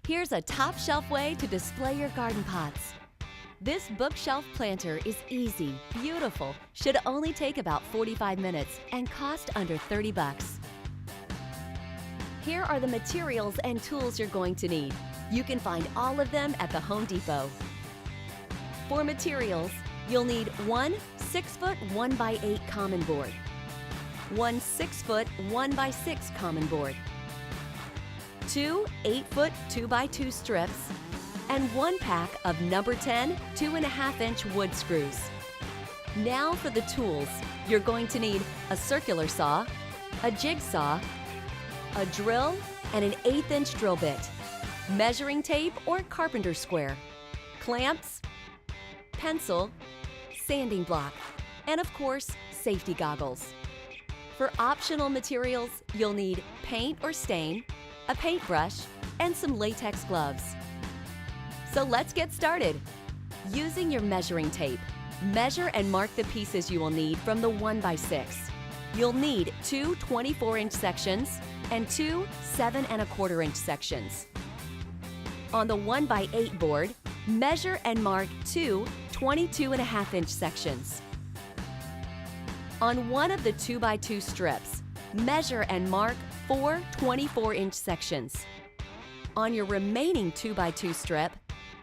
Here's a top-shelf way to display your garden pots. This bookshelf planter is easy, beautiful, should only take about 45 minutes, and cost under 30 bucks. Here are the materials and tools you're going to need. You can find all of them at the Home Depot. For materials, you'll need one 6-foot 1x8 common board, one 6-foot 1x6 common board, two 8-foot 2x2 strips, and one pack of number 10 2.5-inch wood screws. Now for the tools. You're going to need a circular saw, a jigsaw, a drill, and an 1/8-inch drill bit, measuring tape or carpenter square, clamps, pencil, sanding block, and of course, safety goggles. For optional materials, you'll need paint or stain, a paintbrush, and some latex gloves. So let's get started. Using your measuring tape, measure and mark the pieces you will need from the 1x6. You'll need two 24-inch sections and two 7¼ sections. On the 1x8 board, measure and mark two 22.5-inch sections. On one of the 2x2 strips, measure and mark four 24-inch sections. On your remaining 2x2 strip,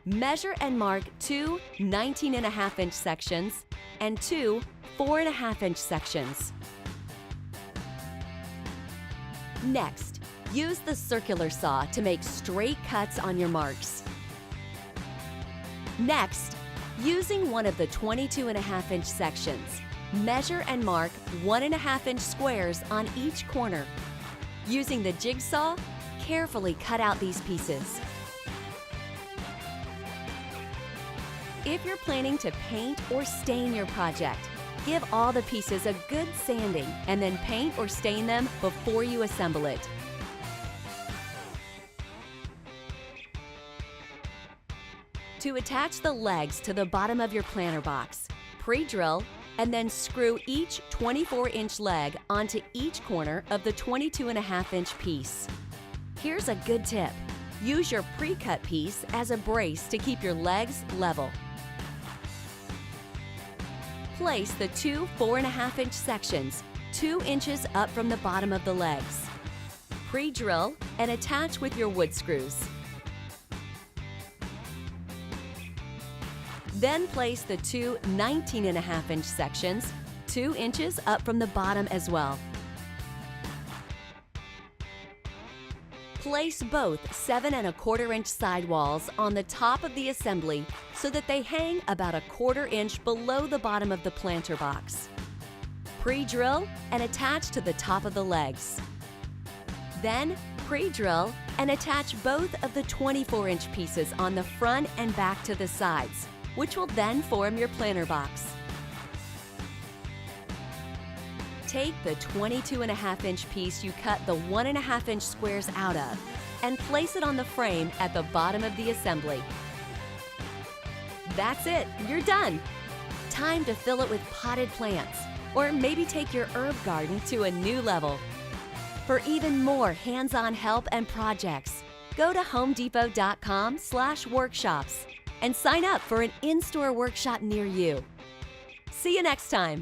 measure and mark two 19.5-inch sections and two 4.5-inch sections. Next, use the circular saw to make straight cuts on your marks. Next, using one of the 22.5-inch sections, measure and mark 1.5-inch squares on each corner. Using the jigsaw, carefully cut out these pieces. If you're planning to paint or stain your project, give all the pieces a good sanding and then paint or stain them before you assemble it. To attach the legs to the bottom of your planter box, pre-drill and then screw each 24-inch leg onto each corner of the 22.5-inch piece. Here's a good tip. Use your pre-cut piece as a brace to keep your legs level. Place the two 4.5-inch sections 2 inches up from the bottom of the legs. Pre-drill and attach with your wood screws. Then place the two 19.5-inch sections 2 inches up from the bottom as well. Place both 7¼ inch sidewalls on the top of the assembly so that they hang about 1/4 inch below the bottom of the planter box. Pre-drill and attach to the top of the legs. Then pre-drill and attach both of the 24-inch pieces on the front and back to the sides, which will then form your planter box. Take the 22.5-inch piece you cut the 1.5-inch squares out of and place it on the frame at the bottom of the assembly. That's it, you're done. Time to fill it with potted plants, or maybe take your herb garden to a new level. For even more hands-on help and projects, go to homedepot.com/workshops and sign up for an in-store workshop near you. See you next time.